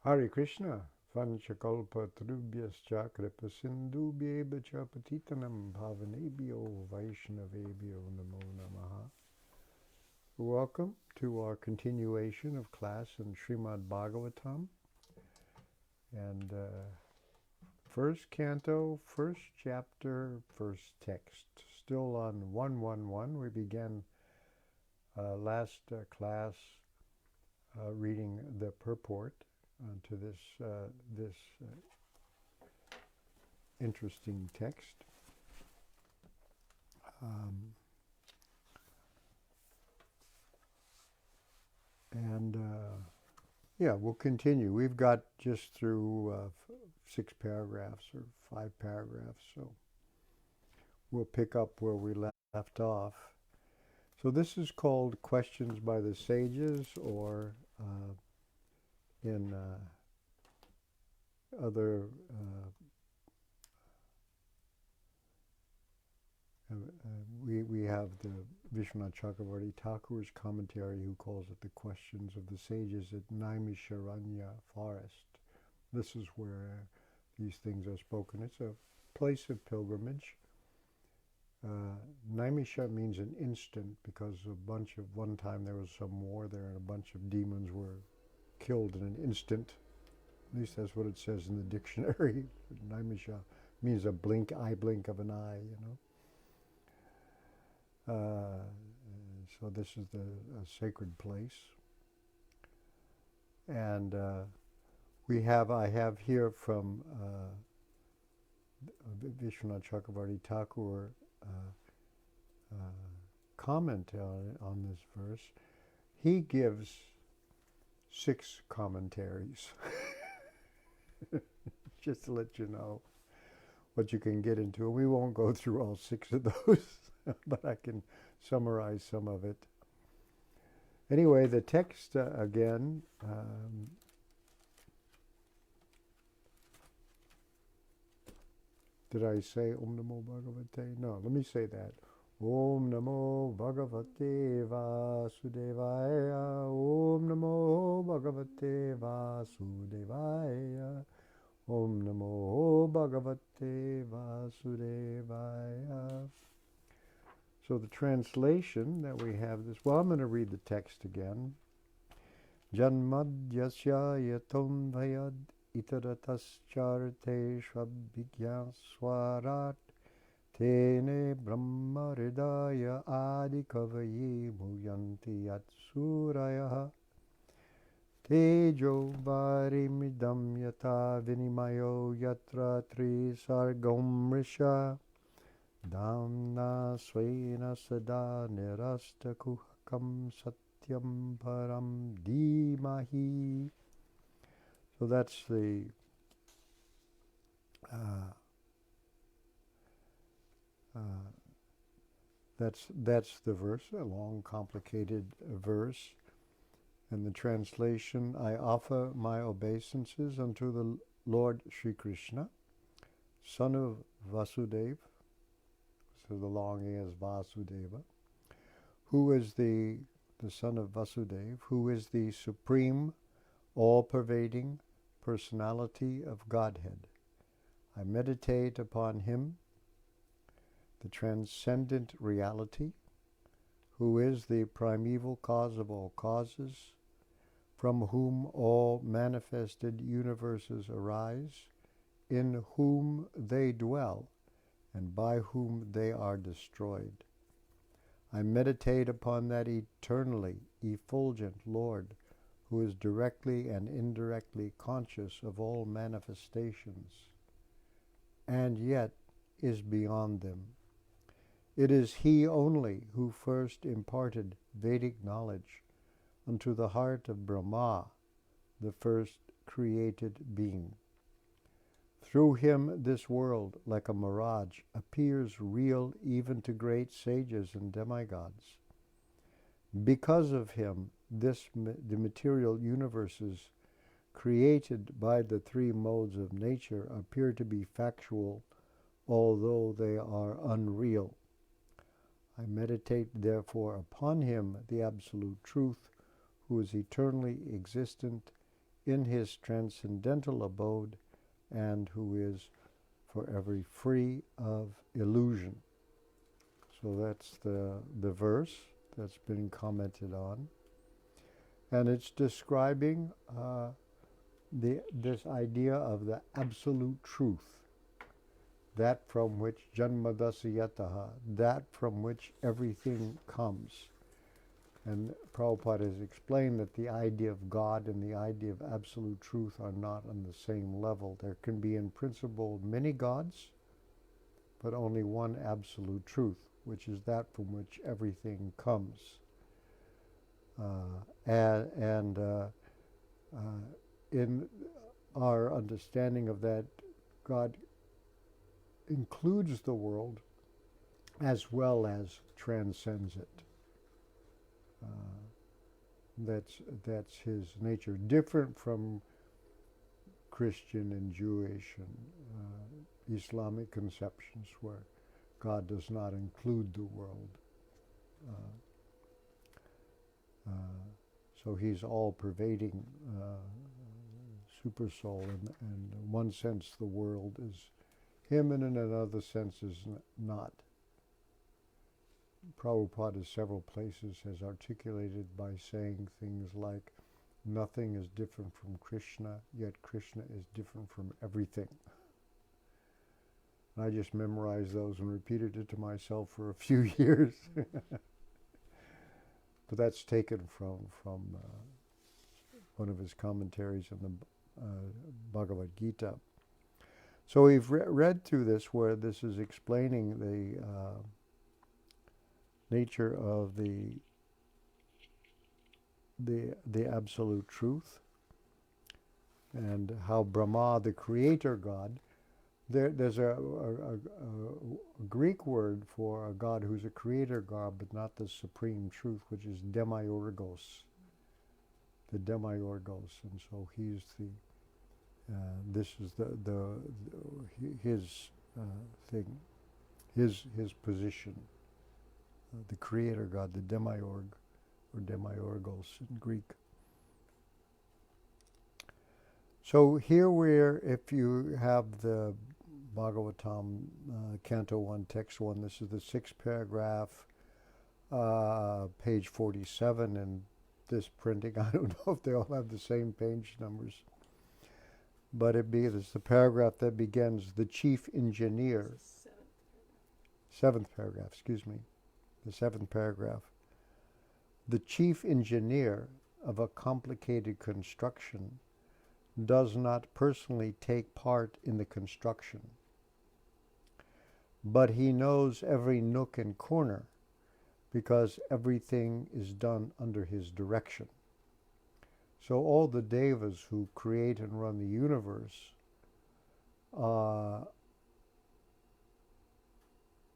Hare Krishna, Vanchakalpa Trubhyascha Kripa Sindhubhyeva cha Patitanam Bhavanebhyo Vaishnavebhyo Namo Namaha. Welcome to our continuation of class in Srimad Bhagavatam. And first canto, first chapter, first text. Still on 111. We began last class reading the purport to this interesting text. Yeah, we'll continue. We've got just through 6 paragraphs or 5 paragraphs, so we'll pick up where we left off. So this is called Questions by the Sages, or in other we have the Vishwanath Chakravarti Thakur's commentary, who calls it the Questions of the Sages at Naimisharanya Forest. This is where these things are spoken. It's a place of pilgrimage. Naimisha means an instant, because one time there was some war there and a bunch of demons were killed in an instant. At least that's what it says in the dictionary. Naimisha means eye blink of an eye, so this is a sacred place. And I have here from Vishwanath Chakravarti Thakur comment on this verse. He gives 6 commentaries, just to let you know what you can get into. We won't go through all 6 of those, but I can summarize some of it. Anyway, the text again. Did I say Om Namo Bhagavate? No, let me say that. Om Namo Bhagavate Vasudevaya. Om Namo Bhagavate Vasudevaya. Om Namo Bhagavate Vasudevaya. So the translation that we have this, I'm going to read the text again. Janmadyasya yaton bhayad itaratascharte shvabhigyanswarat tene brahma hridaya adikavaye bhuyanti yatsuraya tejo varimidam yata vinimayo yatra trisargam risha Damna svena sada nirasta kuhakam satyam param dhimahi. So that's the that's the verse, a long, complicated verse. And the translation: I offer my obeisances unto the Lord Sri Krishna, son of Vasudeva. So the long is Vasudeva, who is the son of Vasudeva, who is the supreme, all-pervading personality of Godhead. I meditate upon him, the transcendent reality, who is the primeval cause of all causes, from whom all manifested universes arise, in whom they dwell, and by whom they are destroyed. I meditate upon that eternally effulgent Lord, who is directly and indirectly conscious of all manifestations, and yet is beyond them. It is he only who first imparted Vedic knowledge unto the heart of Brahma, the first created being. Through him this world, like a mirage, appears real even to great sages and demigods. Because of him, the material universes created by the 3 modes of nature appear to be factual, although they are unreal. I meditate therefore upon him, the absolute truth, who is eternally existent in his transcendental abode and who is forever free of illusion. So that's the verse that's been commented on. And it's describing this idea of the absolute truth, that from which janmadasayataha, that from which everything comes. And Prabhupada has explained that the idea of God and the idea of absolute truth are not on the same level. There can be in principle many gods, but only one absolute truth, which is that from which everything comes. In our understanding of that, God includes the world as well as transcends it. That's his nature, different from Christian and Jewish and Islamic conceptions where God does not include the world. So he's all-pervading super soul, and in one sense the world is him, and in another sense is not. Prabhupada in several places has articulated by saying things like, nothing is different from Krishna, yet Krishna is different from everything. And I just memorized those and repeated it to myself for a few years. But that's taken from one of his commentaries in the Bhagavad Gita. So we've read through this where this is explaining the nature of the absolute truth, and how Brahma, the creator God, there's a Greek word for a God who's a creator God, but not the supreme truth, which is demiurgos, the demiurgos, and so he's the this is his thing, his position, the creator God, the demiurg, or demiurgos in Greek. So here if you have the Bhagavatam, Canto 1, Text 1, this is the 6th paragraph, page 47 in this printing. I don't know if they all have the same page numbers, but it's the paragraph that begins, the chief engineer. 7th paragraph, excuse me, the 7th paragraph. The chief engineer of a complicated construction does not personally take part in the construction, but he knows every nook and corner because everything is done under his direction. So all the devas who create and run the universe are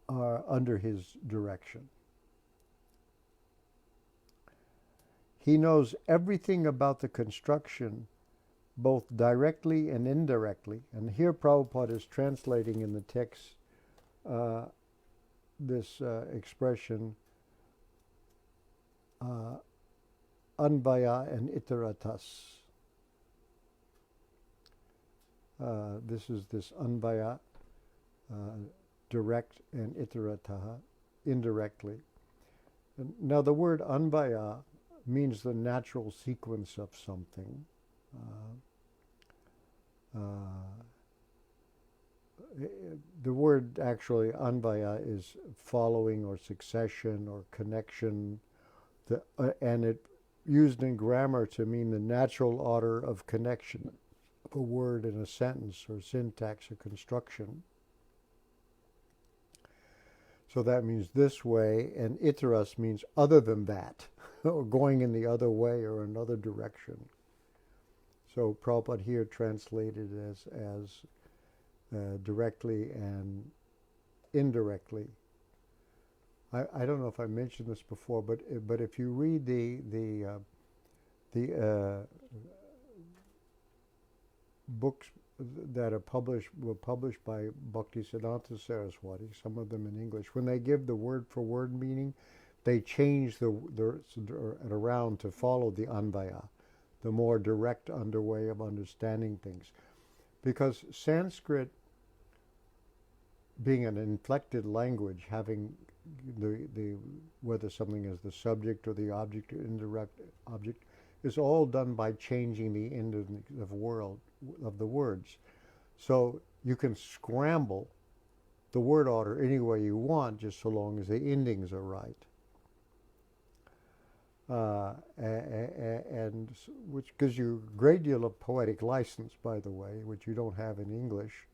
under his direction. He knows everything about the construction, both directly and indirectly. And here Prabhupada is translating in the text this expression, anvaya and iteratas. This is this anvaya, direct, and iterataha, indirectly. And now the word anvaya means the natural sequence of something. The word actually anvaya is following or succession or connection, and it used in grammar to mean the natural order of connection of a word in a sentence or syntax or construction. So that means this way, and iteras means other than that, or going in the other way or another direction. So Prabhupada here translated as directly and indirectly. I don't know if I mentioned this before, but if you read the books that were published by Bhaktisiddhanta Saraswati, some of them in English, when they give the word-for-word meaning, they change it around to follow the anvaya. the more direct way of understanding things. Because Sanskrit, being an inflected language, having the whether something is the subject or the object or indirect object, is all done by changing the end of the words. So you can scramble the word order any way you want, just so long as the endings are right. And which gives you a great deal of poetic license, by the way, which you don't have in English,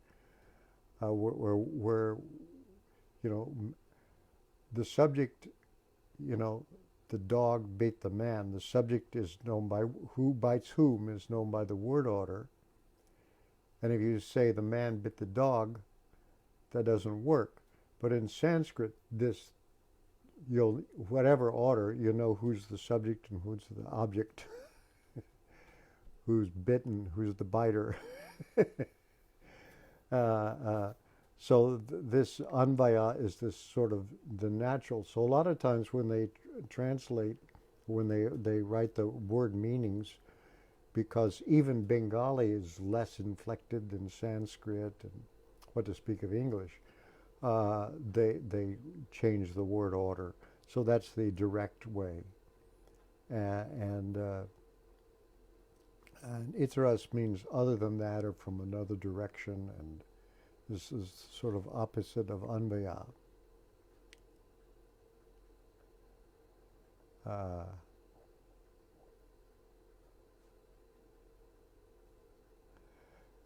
where the subject, the dog bit the man. The subject is known by who bites whom is known by the word order. And if you say the man bit the dog, that doesn't work. But in Sanskrit, whatever order, who's the subject and who's the object, who's bitten, who's the biter. So this anvaya is this sort of the natural. So a lot of times when they translate, when they write the word meanings, because even Bengali is less inflected than Sanskrit, and what to speak of English, they change the word order. So that's the direct way. And iteras means other than that or from another direction, and this is sort of opposite of anvaya.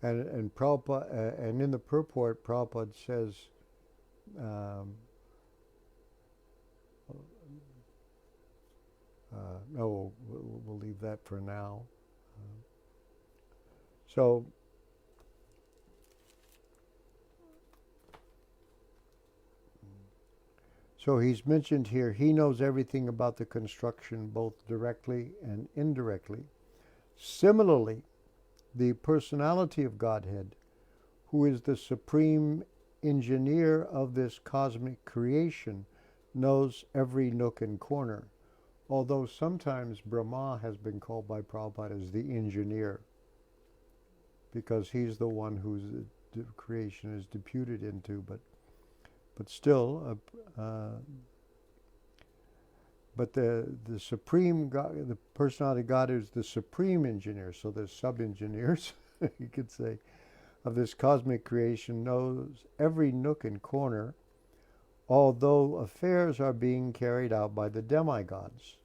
And Prabhupada, and in the purport, Prabhupada says, no, we'll leave that for now. So he's mentioned here, he knows everything about the construction, both directly and indirectly. Similarly, the personality of Godhead, who is the supreme engineer of this cosmic creation, knows every nook and corner, although sometimes Brahma has been called by Prabhupada as the engineer, because he's the one whose the creation is deputed into, but still, but the supreme God, the personality of God, is the supreme engineer. So there's sub-engineers, you could say, of this cosmic creation, knows every nook and corner, although affairs are being carried out by the demigods.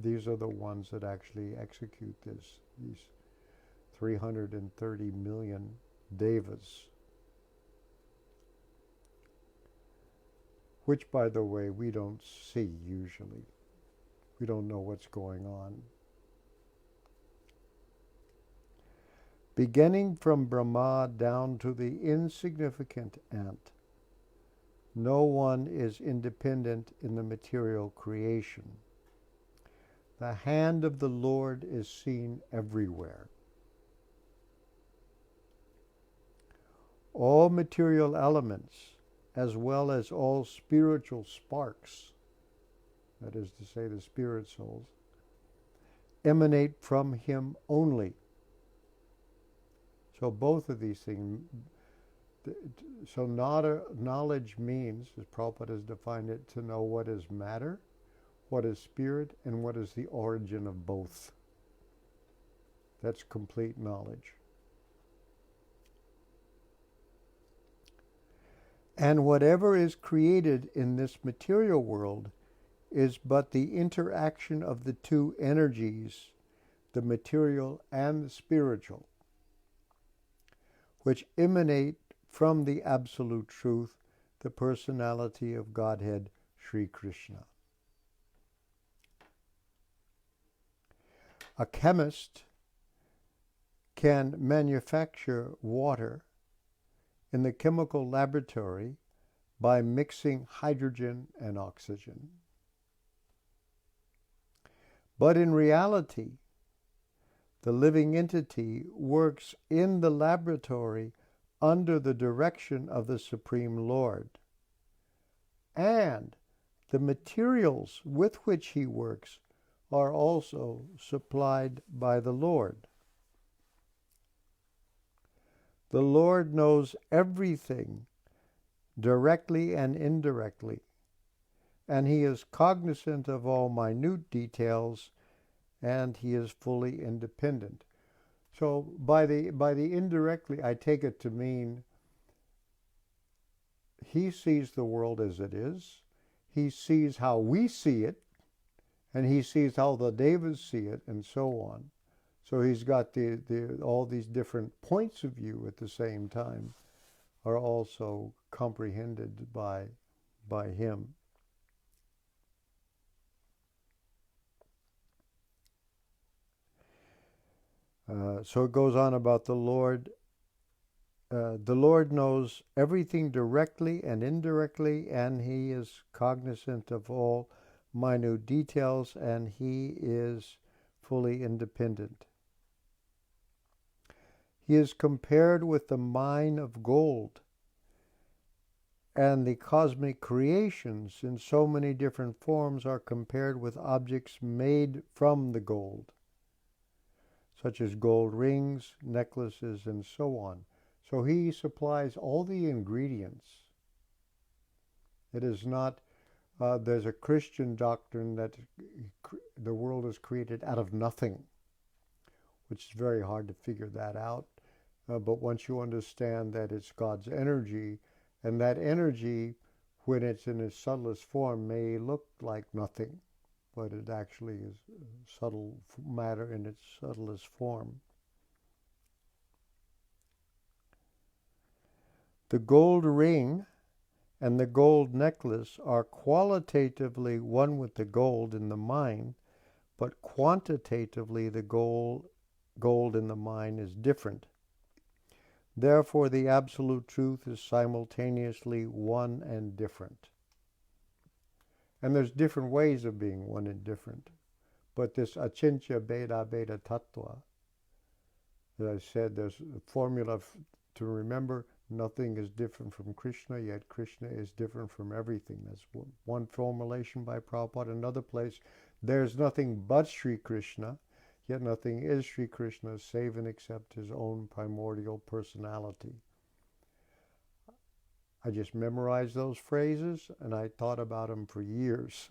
These are the ones that actually execute these 330 million devas. Which, by the way, we don't see usually. We don't know what's going on. Beginning from Brahma down to the insignificant ant, no one is independent in the material creation. The hand of the Lord is seen everywhere. All material elements, as well as all spiritual sparks, that is to say the spirit souls, emanate from him only. So both of these things, so knowledge means, as Prabhupada has defined it, to know what is matter, what is spirit, and what is the origin of both. That's complete knowledge. And whatever is created in this material world is but the interaction of the two energies, the material and the spiritual, which emanate from the absolute truth, the personality of Godhead, Sri Krishna. A chemist can manufacture water in the chemical laboratory by mixing hydrogen and oxygen. But in reality, the living entity works in the laboratory under the direction of the Supreme Lord. And the materials with which he works are also supplied by the Lord. The Lord knows everything directly and indirectly, and he is cognizant of all minute details, and he is fully independent. So by the indirectly, I take it to mean he sees the world as it is. He sees how we see it, and he sees how the Devas see it, and so on. So he's got all these different points of view at the same time are also comprehended by him. So it goes on about the Lord. The Lord knows everything directly and indirectly, and he is cognizant of all minute details, and he is fully independent. He is compared with the mine of gold, and the cosmic creations in so many different forms are compared with objects made from the gold, such as gold rings, necklaces, and so on. So he supplies all the ingredients. It is not, there's a Christian doctrine that the world is created out of nothing, which is very hard to figure that out. But once you understand that it's God's energy, and that energy, when it's in its subtlest form, may look like nothing, but it actually is subtle matter in its subtlest form. The gold ring and the gold necklace are qualitatively one with the gold in the mine, but quantitatively the gold in the mine is different. Therefore, the absolute truth is simultaneously one and different. And there's different ways of being one and different. But this achintya beda beda tattva, as I said, there's a formula to remember. Nothing is different from Krishna, yet Krishna is different from everything. That's one formulation by Prabhupada. Another place, there's nothing but Sri Krishna, yet nothing is Sri Krishna save and except his own primordial personality. I just memorized those phrases, and I thought about them for years.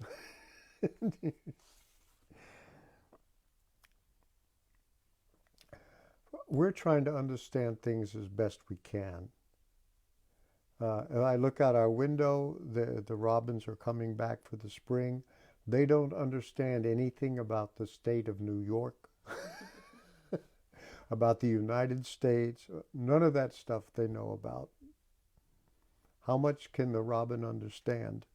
We're trying to understand things as best we can. I look out our window, the robins are coming back for the spring. They don't understand anything about the state of New York, about the United States. None of that stuff they know about. How much can the robin understand?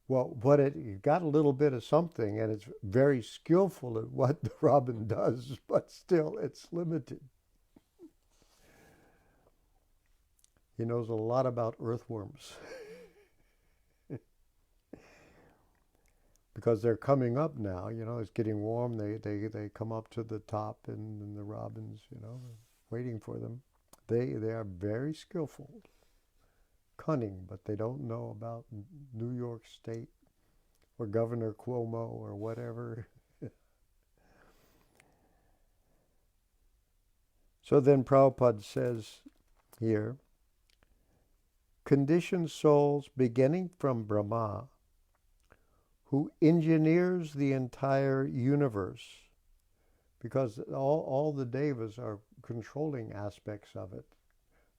Well, but it got a little bit of something, and it's very skillful at what the robin does, but still it's limited. He knows a lot about earthworms. Because they're coming up now, it's getting warm. They come up to the top, and the robins, waiting for them. They are very skillful, cunning, but they don't know about New York State or Governor Cuomo or whatever. So then Prabhupada says here, conditioned souls beginning from Brahma, who engineers the entire universe, because all the devas are controlling aspects of it.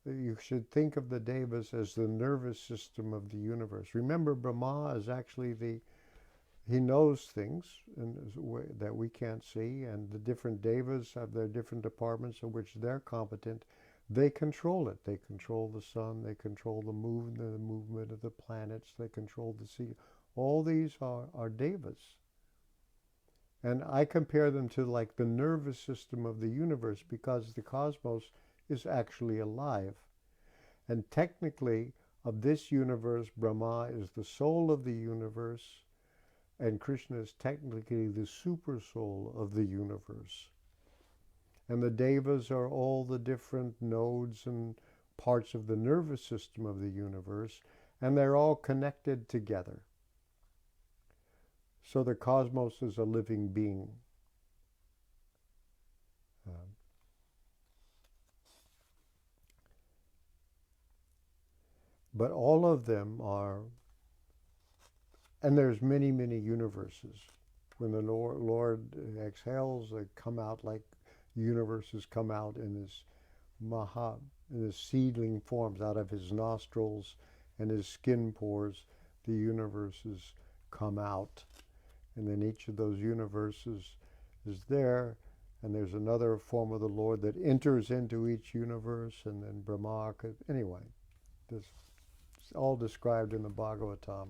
You should think of the devas as the nervous system of the universe. Remember, Brahma is actually he knows things that we can't see, and the different devas have their different departments in which they're competent. They control it. They control the sun. They control the movement of the planets. They control the sea. All these are devas. And I compare them to like the nervous system of the universe, because the cosmos is actually alive. And technically, of this universe, Brahma is the soul of the universe, and Krishna is technically the super soul of the universe. And the devas are all the different nodes and parts of the nervous system of the universe, and they're all connected together. So the cosmos is a living being. But all of them are, and there's many, many universes. When the Lord exhales, they come out like universes come out in his in his seedling forms out of his nostrils and his skin pores. The universes come out, and then each of those universes is there, and there's another form of the Lord that enters into each universe, and then Brahma. Anyway, this is all described in the Bhagavatam.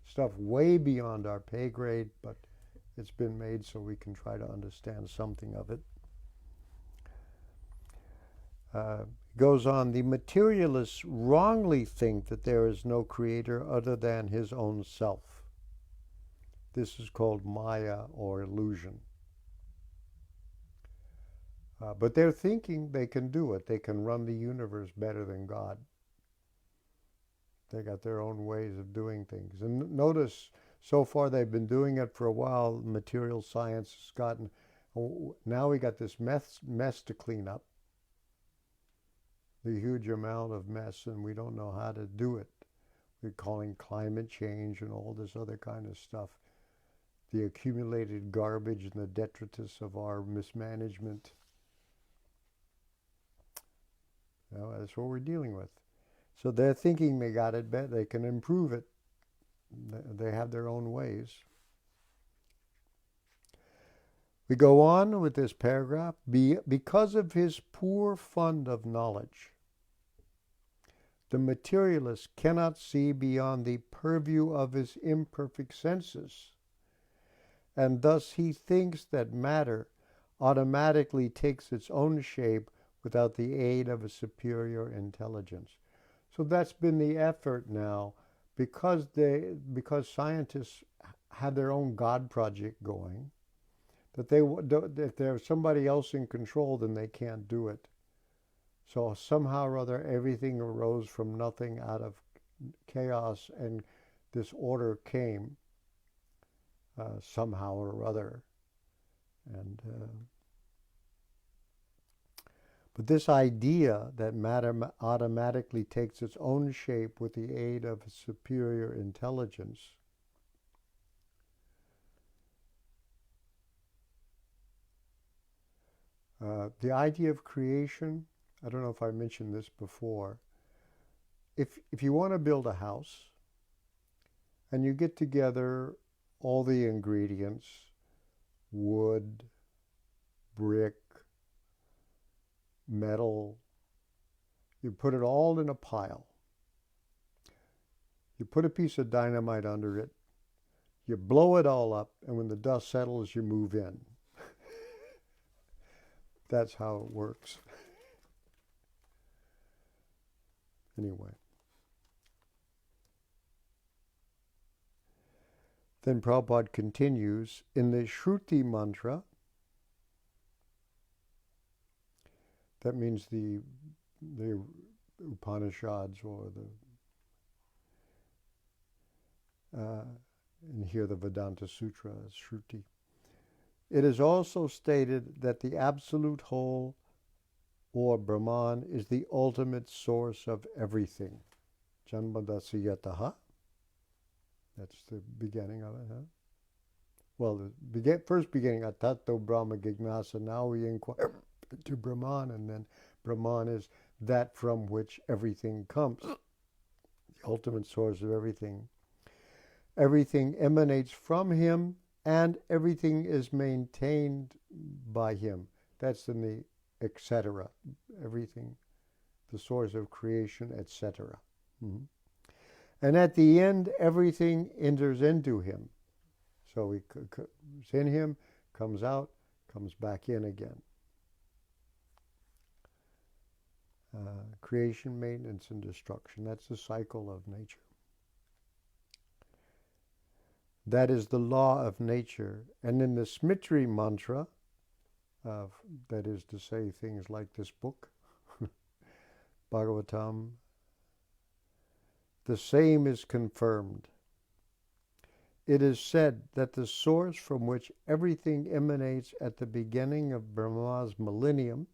Stuff way beyond our pay grade, but it's been made so we can try to understand something of it. Goes on, the materialists wrongly think that there is no creator other than his own self. This is called Maya, or illusion. But they're thinking they can do it. They can run the universe better than God. They got their own ways of doing things. And notice, so far they've been doing it for a while. Material science has gotten, now we got this mess to clean up. The huge amount of mess, and we don't know how to do it. We're calling climate change and all this other kind of stuff. The accumulated garbage and the detritus of our mismanagement. That's what we're dealing with. So they're thinking they got it better. They can improve it. They have their own ways. We go on with this paragraph. Because of his poor fund of knowledge, the materialist cannot see beyond the purview of his imperfect senses, and thus he thinks that matter automatically takes its own shape without the aid of a superior intelligence. So that's been the effort now, because scientists have their own God project going, that if there's somebody else in control, then they can't do it. So somehow or other, everything arose from nothing, out of chaos, and this order came somehow or other. And but this idea that matter automatically takes its own shape with the aid of a superior intelligence, the idea of creation, I don't know if I mentioned this before. If you want to build a house and you get together all the ingredients, wood, brick, metal, you put it all in a pile. You put a piece of dynamite under it, you blow it all up, and when the dust settles, you move in. That's how it works. Anyway. Then Prabhupada continues, in the Shruti mantra, that means the Upanishads, or and here the Vedanta Sutra is Shruti. It is also stated that the Absolute Whole, or Brahman, is the ultimate source of everything. Janmadasya yataha. That's the beginning of it, huh? Well, the first beginning, Atato Brahma Gignasa, now we inquire to Brahman, and then Brahman is that from which everything comes, the ultimate source of everything. Everything emanates from him, and everything is maintained by him. That's in the etc. Everything, the source of creation, etc. Mm-hmm. And at the end, everything enters into him. So it's in him, comes out, comes back in again. Creation, maintenance, and destruction. That's the cycle of nature. That is the law of nature. And in the Smriti mantra, that is to say things like this book, Bhagavatam, the same is confirmed. It is said that the source from which everything emanates at the beginning of Brahma's millennium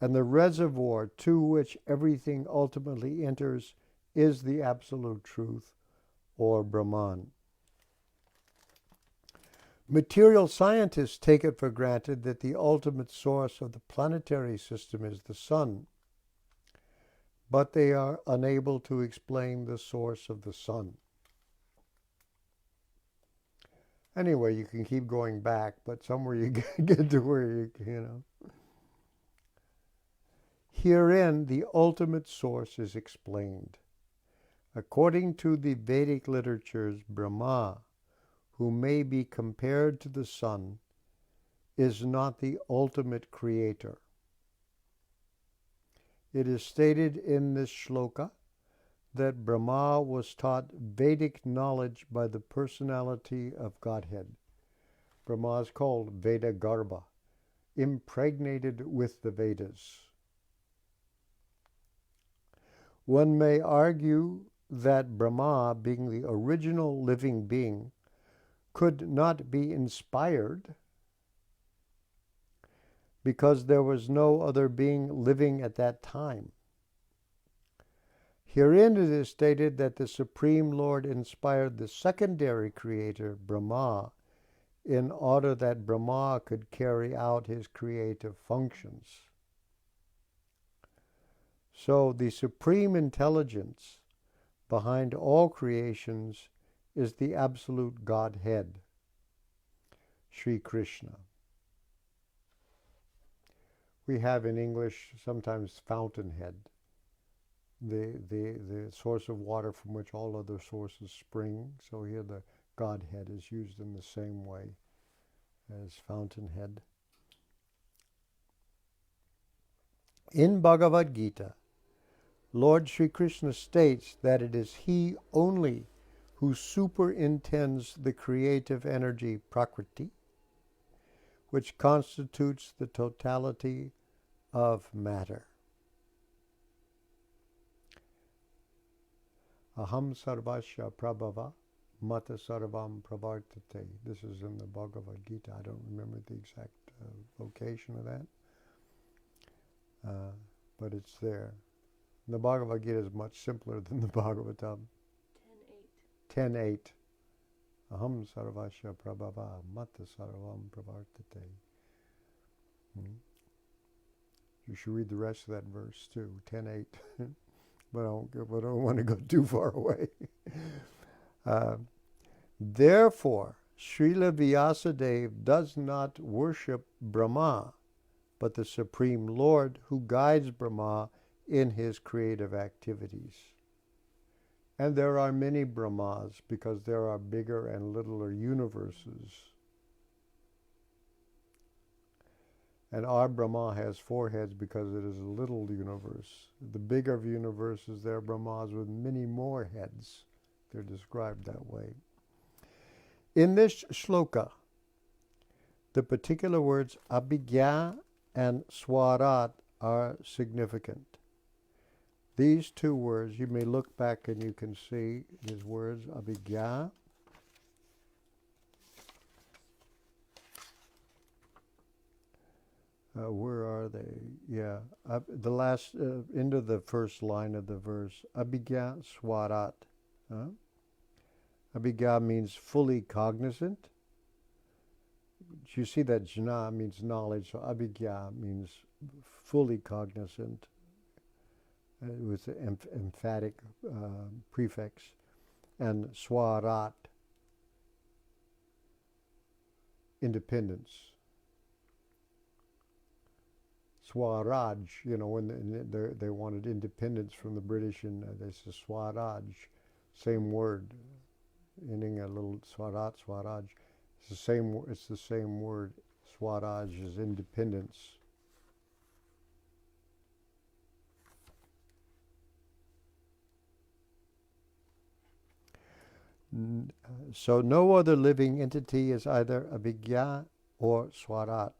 and the reservoir to which everything ultimately enters is the absolute truth, or Brahman. Material scientists take it for granted that the ultimate source of the planetary system is the sun, but they are unable to explain the source of the sun. Anyway, you can keep going back, but somewhere you get to where you know. Herein, the ultimate source is explained. According to the Vedic literatures, Brahma, who may be compared to the sun, is not the ultimate creator. It is stated in this shloka that Brahma was taught Vedic knowledge by the personality of Godhead. Brahma is called Veda Garbha, impregnated with the Vedas. One may argue that Brahma, being the original living being, could not be inspired because there was no other being living at that time. Herein it is stated that the Supreme Lord inspired the secondary creator, Brahma, in order that Brahma could carry out his creative functions. So the supreme intelligence behind all creations is the absolute Godhead, Sri Krishna. We have in English sometimes fountainhead, the source of water from which all other sources spring. So here the Godhead is used in the same way as fountainhead. In Bhagavad Gita, Lord Sri Krishna states that it is He only who superintends the creative energy Prakriti, which constitutes the totality of matter. Aham sarvasya prabhava mata sarvam pravartate. This is in the Bhagavad Gita. I don't remember the exact location of that, but it's there. And the Bhagavad Gita is much simpler than the Bhagavatam. 10.8. Aham sarvasya prabhava mata sarvam pravartate. You should read the rest of that verse too, 10.8. But I don't want to go too far away. Therefore, Srila Vyasadeva does not worship Brahma, but the Supreme Lord who guides Brahma in his creative activities. And there are many Brahmas because there are bigger and littler universes. And our Brahma has 4 heads because it is a little universe. The bigger of universes, there are Brahmas with many more heads. They're described that way. In this shloka, the particular words abhigya and swarat are significant. These 2 words, you may look back and you can see these words, abhigya where are they? Yeah, the last, end of the first line of the verse, abhigya swarat. Abhigya means fully cognizant. You see that jna means knowledge, so abhigya means fully cognizant with the emphatic prefix, and swarat, independence. Swaraj, when they wanted independence from the British, and they said Swaraj, same word, ending a little Swarat, Swaraj. It's the same word. Swaraj is independence. So no other living entity is either abhigya or swarat.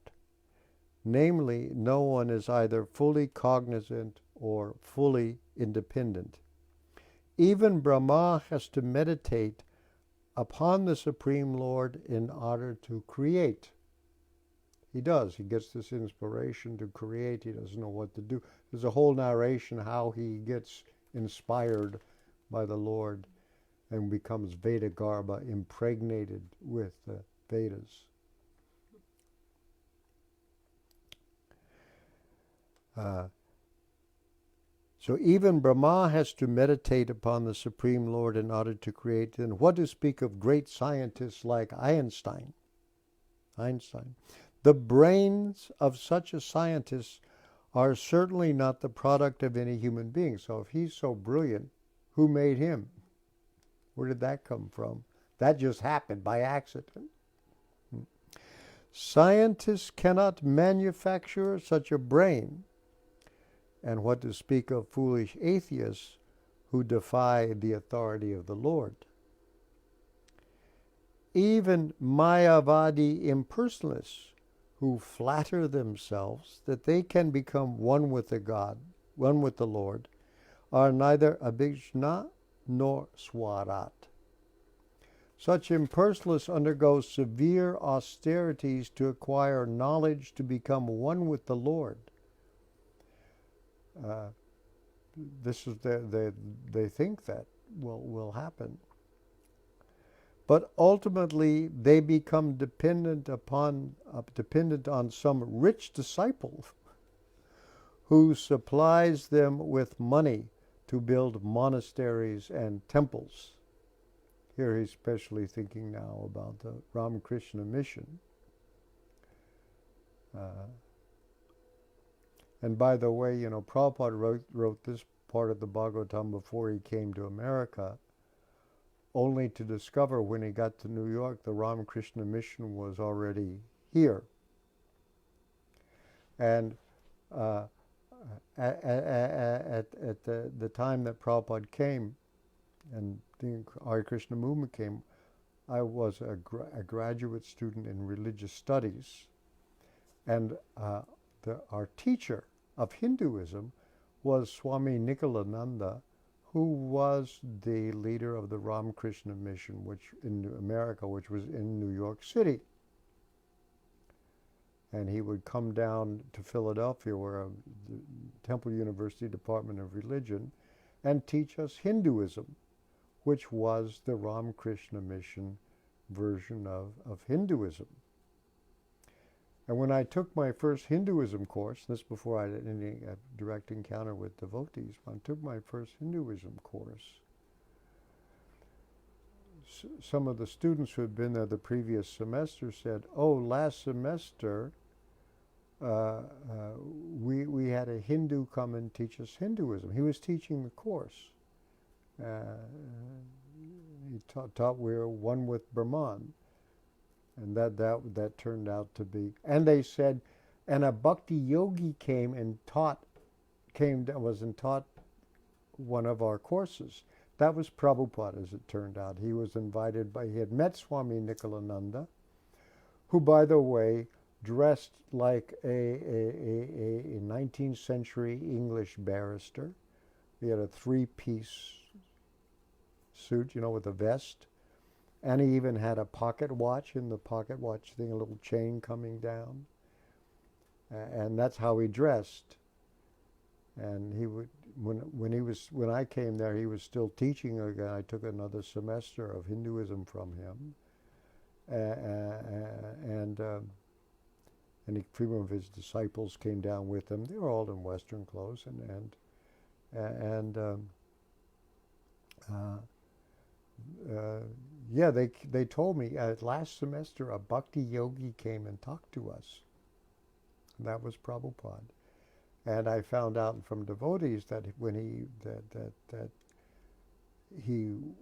Namely, no one is either fully cognizant or fully independent. even Brahma has to meditate upon the Supreme Lord in order to create. He does. He gets this inspiration to create. He doesn't know what to do. There's a whole narration how he gets inspired by the Lord and becomes Veda Garbha, impregnated with the Vedas. So even Brahma has to meditate upon the Supreme Lord in order to create. And what to speak of great scientists like Einstein? The brains of such a scientist are certainly not the product of any human being. So if he's so brilliant, who made him? Where did that come from? That just happened by accident. Scientists cannot manufacture such a brain. And what to speak of foolish atheists who defy the authority of the Lord. Even Mayavadi impersonalists who flatter themselves that they can become one with the God, one with the Lord, are neither Abhijna nor Swarat. Such impersonalists undergo severe austerities to acquire knowledge to become one with the Lord. This is they think that will happen. But ultimately, they become dependent on some rich disciple who supplies them with money to build monasteries and temples. Here he's especially thinking now about the Ramakrishna mission. And by the way, Prabhupada wrote this part of the Bhagavatam before he came to America, only to discover when he got to New York, the Ramakrishna mission was already here. And at the time that Prabhupada came and the Hare Krishna movement came, I was a graduate student in religious studies. And our teacher of Hinduism was Swami Nikhilananda, who was the leader of the Ramakrishna mission, which in America, which was in New York City. And he would come down to Philadelphia, where the Temple University Department of Religion, and teach us Hinduism, which was the Ramakrishna mission version of Hinduism. And when I took my first Hinduism course, this before I had any direct encounter with devotees, when I took my first Hinduism course, some of the students who had been there the previous semester said, "Oh, last semester we had a Hindu come and teach us Hinduism." He was teaching the course. He taught we were one with Brahman. And that turned out to be. And they said, and a bhakti yogi came and taught one of our courses. That was Prabhupada, as it turned out. He was invited he had met Swami Nikhilananda, who, by the way, dressed like a 19th century English barrister. He had a 3-piece suit, with a vest. And he even had a pocket watch, in the pocket watch thing, a little chain coming down. And that's how he dressed. And he would, when I came there, he was still teaching again. I took another semester of Hinduism from him. And 3 of his disciples came down with him. They were all in Western clothes, they told me last semester a bhakti yogi came and talked to us. And that was Prabhupada. And I found out from devotees that when he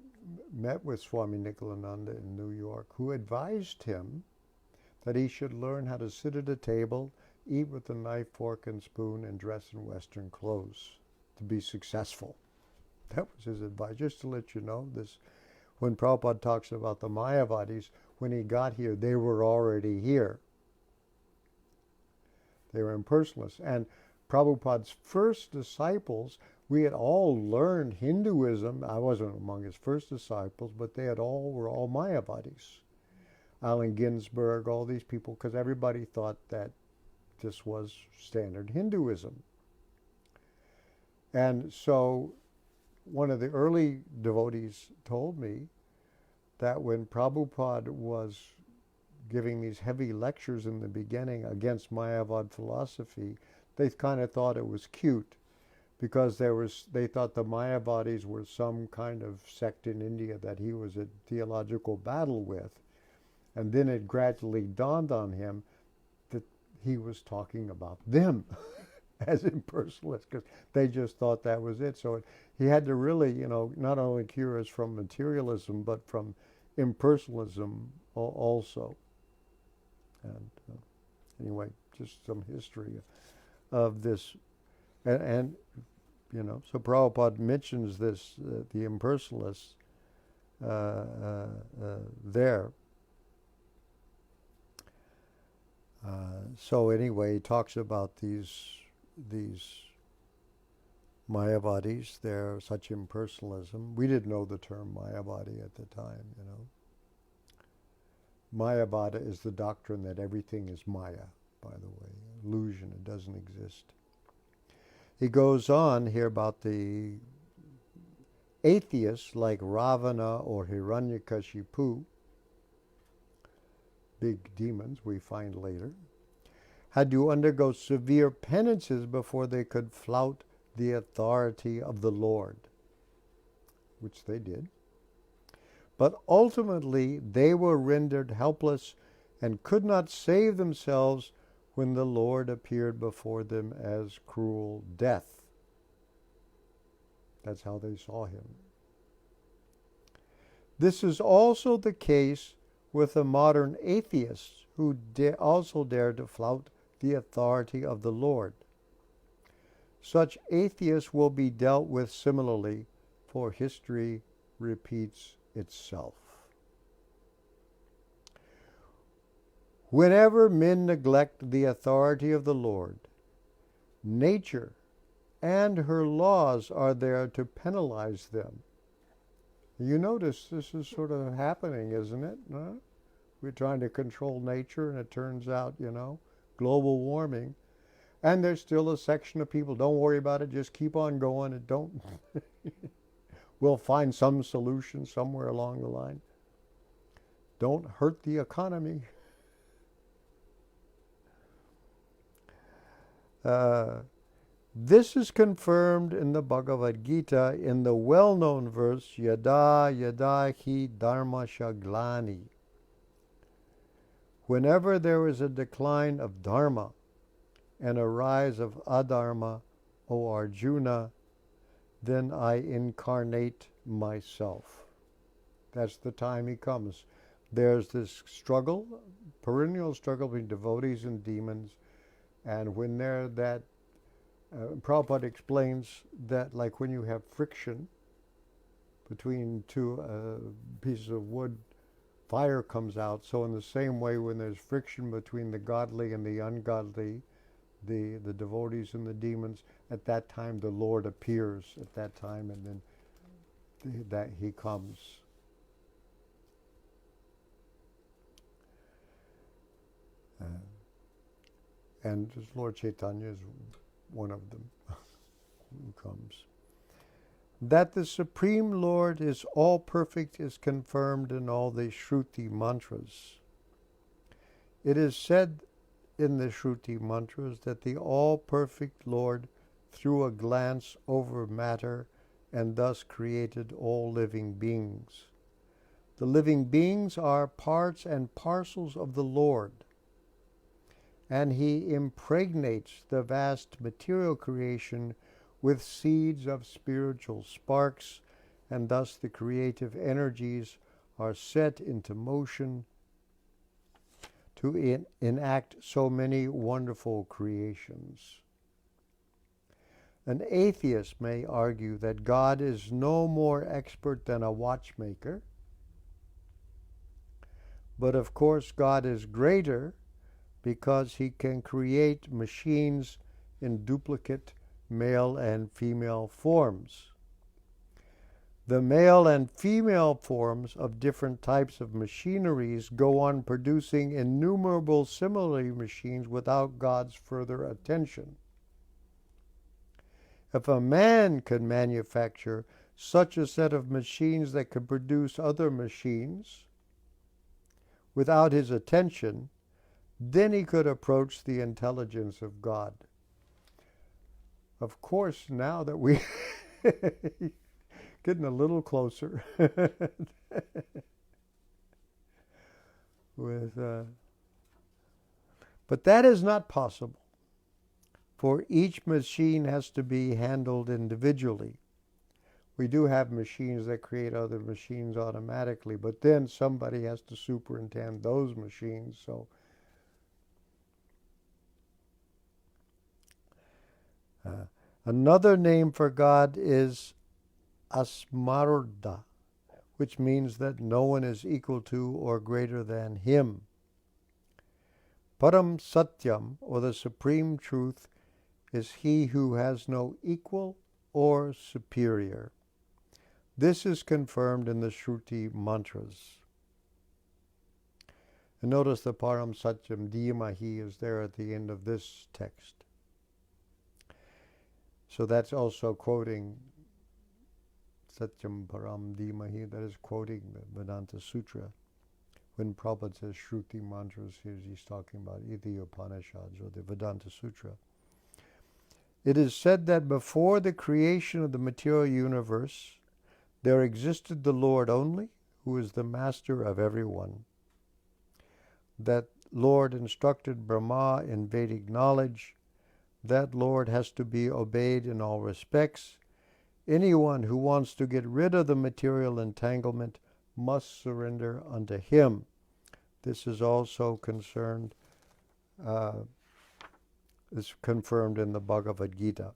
met with Swami Nikhilananda in New York, who advised him that he should learn how to sit at a table, eat with a knife, fork, and spoon, and dress in Western clothes to be successful. That was his advice. Just to let you know, when Prabhupada talks about the Mayavadis, when he got here, they were already here. They were impersonalists. And Prabhupada's first disciples We had all learned Hinduism. I wasn't among his first disciples, but they were all Mayavadis. Allen Ginsberg, all these people, because everybody thought that this was standard Hinduism. And so one of the early devotees told me that when Prabhupada was giving these heavy lectures in the beginning against Mayavad philosophy, they kind of thought it was cute because they thought the Mayavadis were some kind of sect in India that he was at theological battle with. And then it gradually dawned on him that he was talking about them as impersonalists, because they just thought that was it. So he had to really, not only cure us from materialism, but from impersonalism also. And anyway, just some history of this. And so Prabhupada mentions this, the impersonalists there. So anyway, he talks about these Mayavadis. They're such impersonalism. We didn't know the term Mayavadi at the time, Mayavada is the doctrine that everything is Maya, by the way, illusion, it doesn't exist. He goes on here about the atheists like Ravana or Hiranyakashipu, big demons we find later, had to undergo severe penances before they could flout the authority of the Lord, which they did. But ultimately they were rendered helpless and could not save themselves when the Lord appeared before them as cruel death. That's how they saw him. This is also the case with the modern atheists who also dare to flout the authority of the Lord. Such atheists will be dealt with similarly, for history repeats itself. Whenever men neglect the authority of the Lord, nature and her laws are there to penalize them. You notice this is sort of happening, isn't it? Huh? We're trying to control nature, and it turns out, global warming. And there's still a section of people, don't worry about it, just keep on going, and don't. We'll find some solution somewhere along the line. Don't hurt the economy. This is confirmed in the Bhagavad Gita in the well-known verse, Yada yada hi dharma shaglani. Whenever there is a decline of dharma and a rise of adharma, O Arjuna, then I incarnate myself. That's the time he comes. There's this struggle, perennial struggle between devotees and demons, and when they're that, Prabhupada explains that like when you have friction between two pieces of wood, fire comes out. So in the same way, when there's friction between the godly and the ungodly, the devotees and the demons, at that time the Lord appears at that time, and then that he comes. And Lord Chaitanya is one of them who comes. That the Supreme Lord is all perfect is confirmed in all the Shruti mantras. It is said in the Shruti mantras that the all-perfect Lord threw a glance over matter and thus created all living beings. The living beings are parts and parcels of the Lord, and he impregnates the vast material creation with seeds of spiritual sparks, and thus the creative energies are set into motion to enact so many wonderful creations. An atheist may argue that God is no more expert than a watchmaker, but of course God is greater because he can create machines in duplicate male and female forms. The male and female forms of different types of machineries go on producing innumerable similar machines without God's further attention. If a man could manufacture such a set of machines that could produce other machines without his attention, then he could approach the intelligence of God. Of course, now that we getting a little closer but that is not possible, for each machine has to be handled individually. We do have machines that create other machines automatically, but then somebody has to superintend those machines. So another name for God is Asmarda, which means that no one is equal to or greater than him. Param Satyam, or the supreme truth, is he who has no equal or superior. This is confirmed in the Shruti mantras. And notice the Param Satyam Dhimahi is there at the end of this text. So that's also quoting Satyam Param Dhimahi, that is quoting the Vedanta Sutra. When Prabhupada says Shruti mantras, he's talking about either the Upanishads or the Vedanta Sutra. It is said that before the creation of the material universe, there existed the Lord only, who is the master of everyone. That Lord instructed Brahma in Vedic knowledge. That Lord has to be obeyed in all respects. Anyone who wants to get rid of the material entanglement must surrender unto him. This is also is confirmed in the Bhagavad Gita.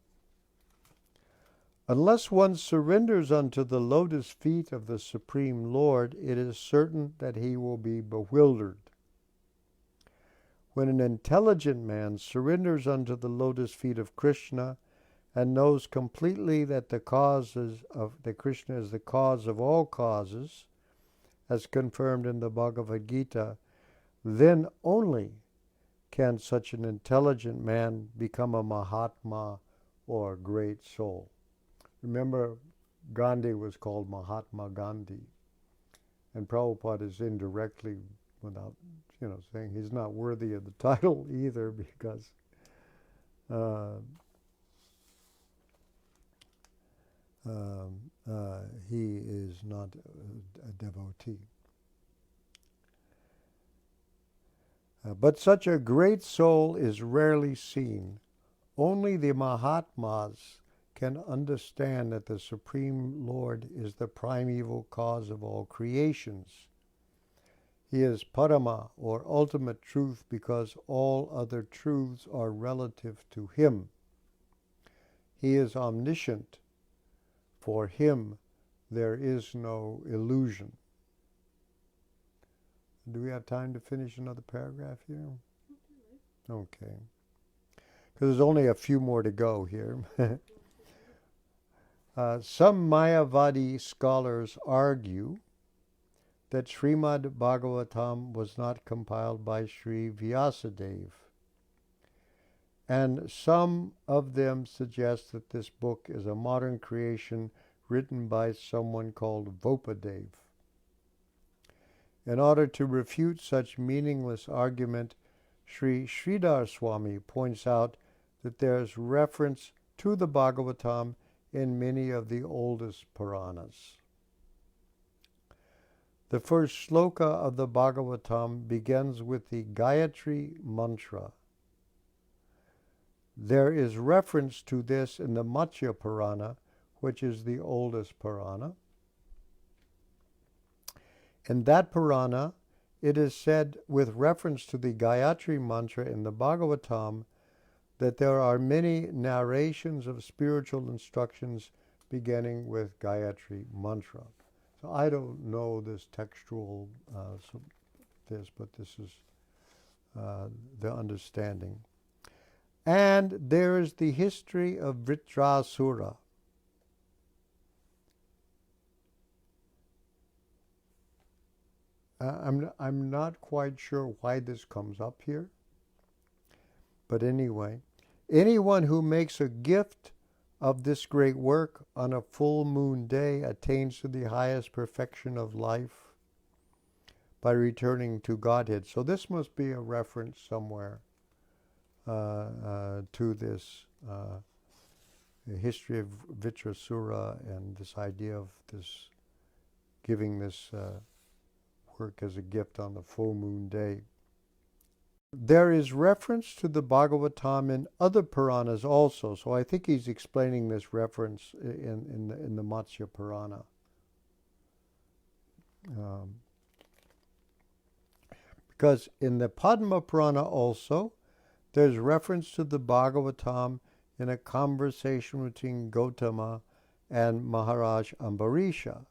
Unless one surrenders unto the lotus feet of the Supreme Lord, it is certain that he will be bewildered. When an intelligent man surrenders unto the lotus feet of Krishna and knows completely that that Krishna is the cause of all causes, as confirmed in the Bhagavad Gita, then only can such an intelligent man become a Mahatma or a great soul. Remember, Gandhi was called Mahatma Gandhi, and Prabhupada is indirectly, without saying he's not worthy of the title either, because he is not a devotee. But such a great soul is rarely seen. Only the Mahatmas can understand that the Supreme Lord is the primeval cause of all creations. He is Parama, or ultimate truth, because all other truths are relative to him. He is omniscient. For him, there is no illusion. Do we have time to finish another paragraph here? Okay. Because there's only a few more to go here. Some Mayavadi scholars argue that Srimad Bhagavatam was not compiled by Sri Vyasadeva. And some of them suggest that this book is a modern creation written by someone called Vopadev. In order to refute such meaningless argument, Sri Sridhar Swami points out that there is reference to the Bhagavatam in many of the oldest Puranas. The first shloka of the Bhagavatam begins with the Gayatri mantra. There is reference to this in the Matsya Purana, which is the oldest Purana. In that Purana, it is said with reference to the Gayatri mantra in the Bhagavatam that there are many narrations of spiritual instructions beginning with Gayatri mantra. So I don't know this textual, but this is the understanding. And there is the history of Vritrasura. I'm not quite sure why this comes up here. But anyway, anyone who makes a gift of this great work on a full moon day attains to the highest perfection of life by returning to Godhead. So this must be a reference somewhere to this history of Vritrasura and this idea of this giving this work as a gift on the full moon day. There is reference to the Bhagavatam in other Puranas also, so I think he's explaining this reference in the Matsya Purana. Because in the Padma Purana also, there's reference to the Bhagavatam in a conversation between Gautama and Maharaj Ambarisha.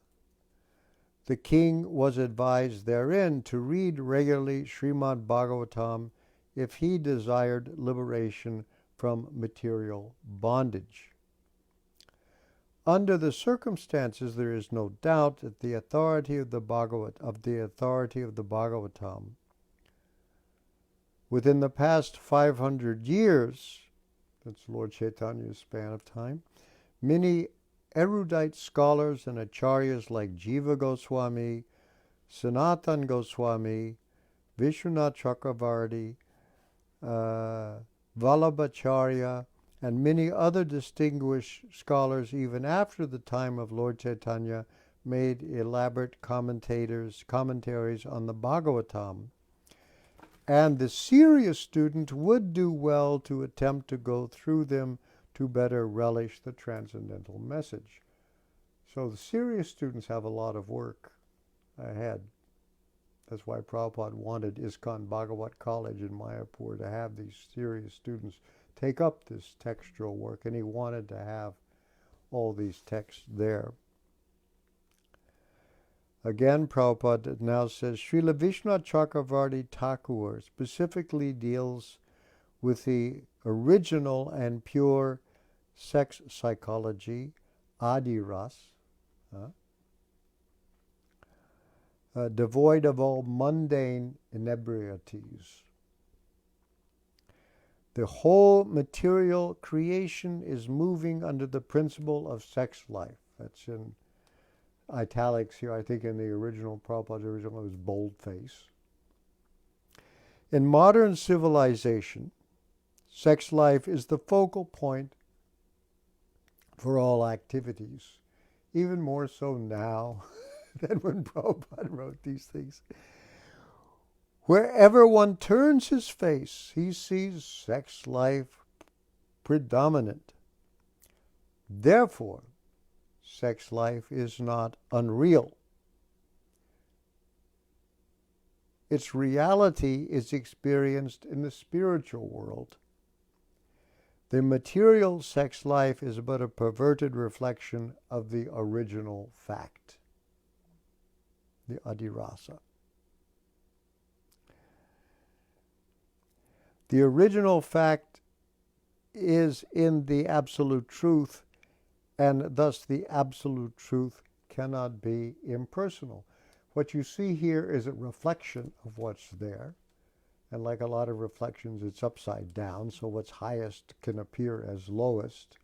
The king was advised therein to read regularly Srimad Bhagavatam if he desired liberation from material bondage. Under the circumstances, there is no doubt that the authority of the Bhagavatam within the past 500 years, that's Lord Chaitanya's span of time, many erudite scholars and acharyas like Jiva Goswami, Sanatan Goswami, Vishwanath Chakravarti, Vallabhacharya, and many other distinguished scholars even after the time of Lord Chaitanya made elaborate commentaries on the Bhagavatam. And the serious student would do well to attempt to go through them to better relish the transcendental message. So the serious students have a lot of work ahead. That's why Prabhupada wanted ISKCON Bhagavat College in Mayapur to have these serious students take up this textual work, and he wanted to have all these texts there. Again, Prabhupada now says, Srila Vishwanath Chakravarti Thakur specifically deals with the original and pure sex psychology, Adi Ras, devoid of all mundane inebrieties. The whole material creation is moving under the principle of sex life. That's in italics here. I think in the original, Prabhupada's original, it was boldface. In modern civilization, sex life is the focal point for all activities, even more so now than when Prabhupada wrote these things. Wherever one turns his face, he sees sex life predominant. Therefore, sex life is not unreal. Its reality is experienced in the spiritual world. The material sex life is but a perverted reflection of the original fact, the Adirasa. The original fact is in the absolute truth, and thus the absolute truth cannot be impersonal. What you see here is a reflection of what's there. And like a lot of reflections, it's upside down, so what's highest can appear as lowest.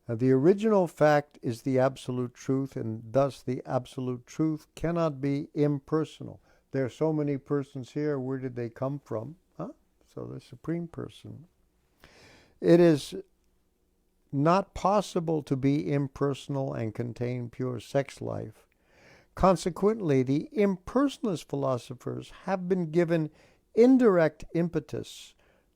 And the original fact is the absolute truth, and thus the absolute truth cannot be impersonal. There are so many persons here. Where did they come from? So the Supreme Person. It is not possible to be impersonal and contain pure sex life. Consequently, the impersonalist philosophers have been given indirect impetus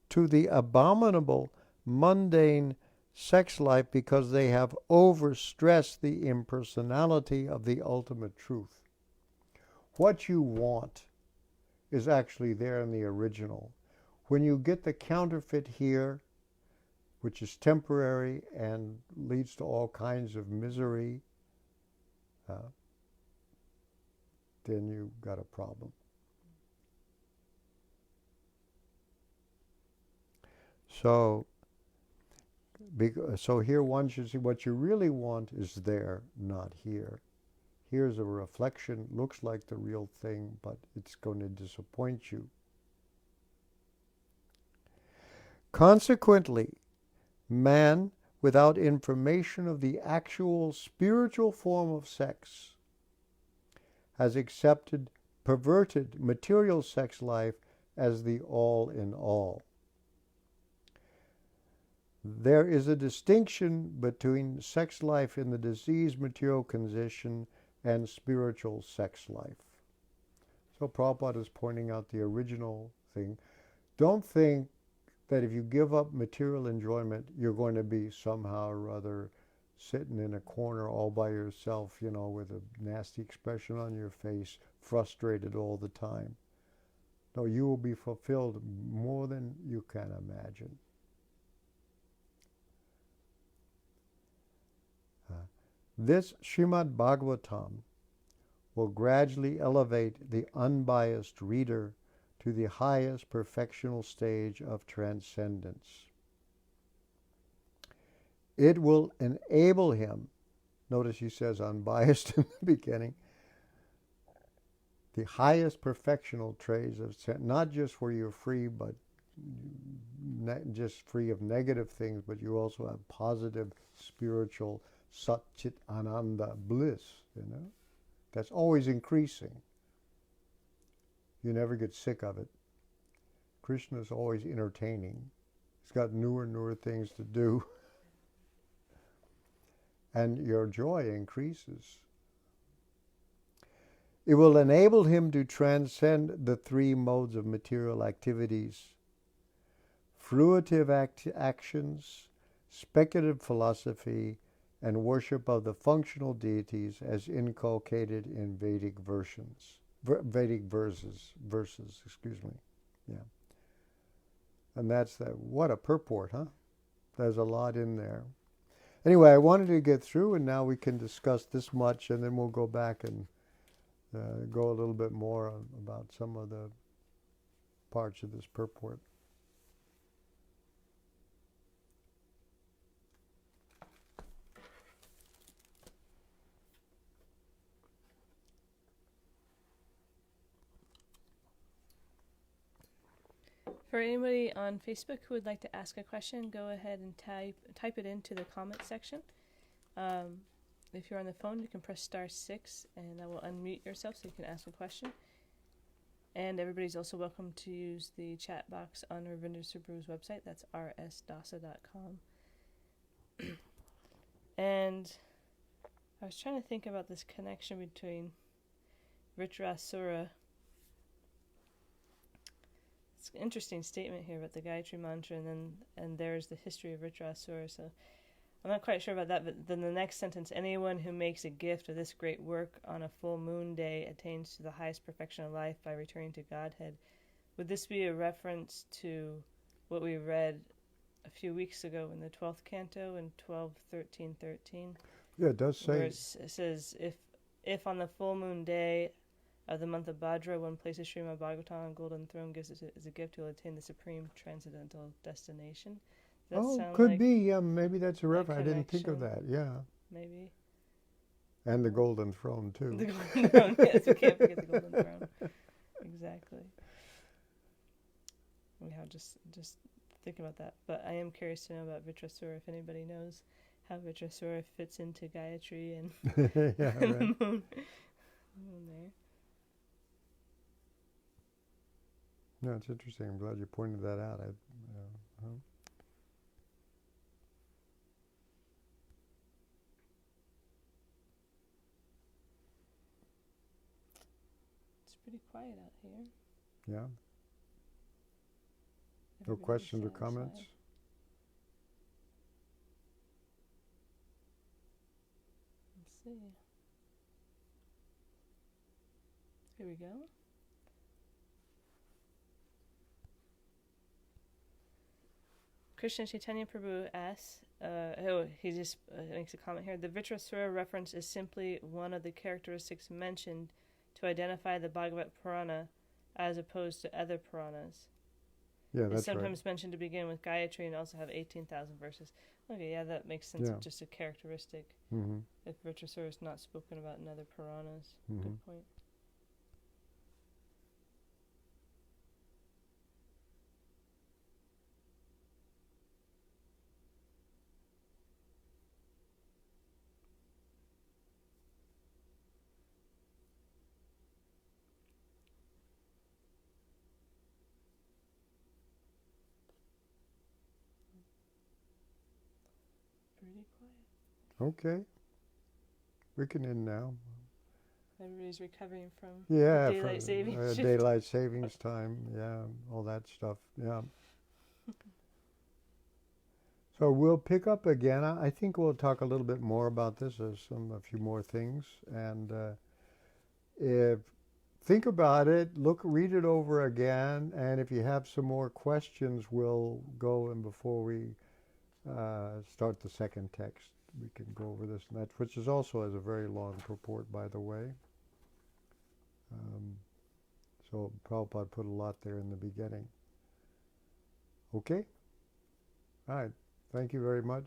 to the abominable, mundane sex life because they have overstressed the impersonality of the ultimate truth. What you want is actually there in the original. When you get the counterfeit here, which is temporary and leads to all kinds of misery, then you got a problem. So here one should see what you really want is there, not here. Here's a reflection, looks like the real thing, but it's going to disappoint you. Consequently, man, without information of the actual spiritual form of sex, has accepted perverted material sex life as the all in all. There is a distinction between sex life in the diseased material condition and spiritual sex life. So Prabhupada is pointing out the original thing. Don't think that if you give up material enjoyment, you're going to be somehow or other sitting in a corner all by yourself, with a nasty expression on your face, frustrated all the time. No, you will be fulfilled more than you can imagine. This Srimad Bhagavatam will gradually elevate the unbiased reader to the highest perfectional stage of transcendence. It will enable him, notice he says unbiased in the beginning, the highest perfectional traits of, not just where you're free, but not just free of negative things, but you also have positive spiritual Satchit Ananda bliss, That's always increasing. You never get sick of it. Krishna is always entertaining. He's got newer and newer things to do. And your joy increases. It will enable him to transcend the three modes of material activities: fruitive actions, speculative philosophy, and worship of the functional deities as inculcated in Vedic verses. Yeah. And that's that. What a purport, huh? There's a lot in there. Anyway, I wanted to get through, and now we can discuss this much, and then we'll go back and go a little bit more about some of the parts of this purport. For anybody on Facebook who would like to ask a question, go ahead and type it into the comment section. If you're on the phone, you can press *6, and that will unmute yourself so you can ask a question. And everybody's also welcome to use the chat box on Ravindra Svarupa's website. That's rsdasa.com. And I was trying to think about this connection between Vritrasura. It's an interesting statement here about the Gayatri Mantra, and there's the history of Vritrasura. So I'm not quite sure about that, but then the next sentence: anyone who makes a gift of this great work on a full moon day attains to the highest perfection of life by returning to Godhead. Would this be a reference to what we read a few weeks ago in the 12th canto in 12:13:13? Yeah, it does say. Where it says, if on the full moon day of the month of Bhadra, one places Srimad Bhagavatam on golden throne, gives it as a gift, to attain the supreme transcendental destination. Could like be. Yeah, maybe that's a reference. I didn't think of that. Yeah. Maybe. And the golden throne too. The golden throne. Yes, we can't forget the golden throne. Exactly. Yeah, just think about that. But I am curious to know about Vritrasura. If anybody knows how Vritrasura fits into Gayatri and, yeah, and right. the moon there. No, it's interesting. I'm glad you pointed that out. It's pretty quiet out here. Yeah. No Everybody's questions or outside. comments? Let's see. Here we go. Krishna Chaitanya Prabhu asks, he just makes a comment here. The Vritrasura reference is simply one of the characteristics mentioned to to identify the Bhagavat Purana as opposed to other Puranas. Yeah, It's that's sometimes right. mentioned to begin with Gayatri and also have 18,000 verses. Okay, yeah, that makes sense. Yeah. Just a characteristic. Mm-hmm. If Vritrasura is not spoken about in other Puranas. Mm-hmm. Good point. Pretty quiet. Okay. We can end now. Everybody's recovering from Yeah, the daylight savings shift. daylight savings time. Yeah, all that stuff. Yeah. So we'll pick up again. I think we'll talk a little bit more about this. There's a few more things, and if think about it, read it over again, and if you have some more questions, we'll go and before we start the second text, we can go over this and that, which is also has a very long purport, by the way. So Prabhupada put a lot there in the beginning. Okay? All right. Thank you very much.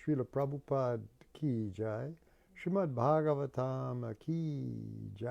Srila Prabhupada ki jai. Srimad Bhagavatam ki jai.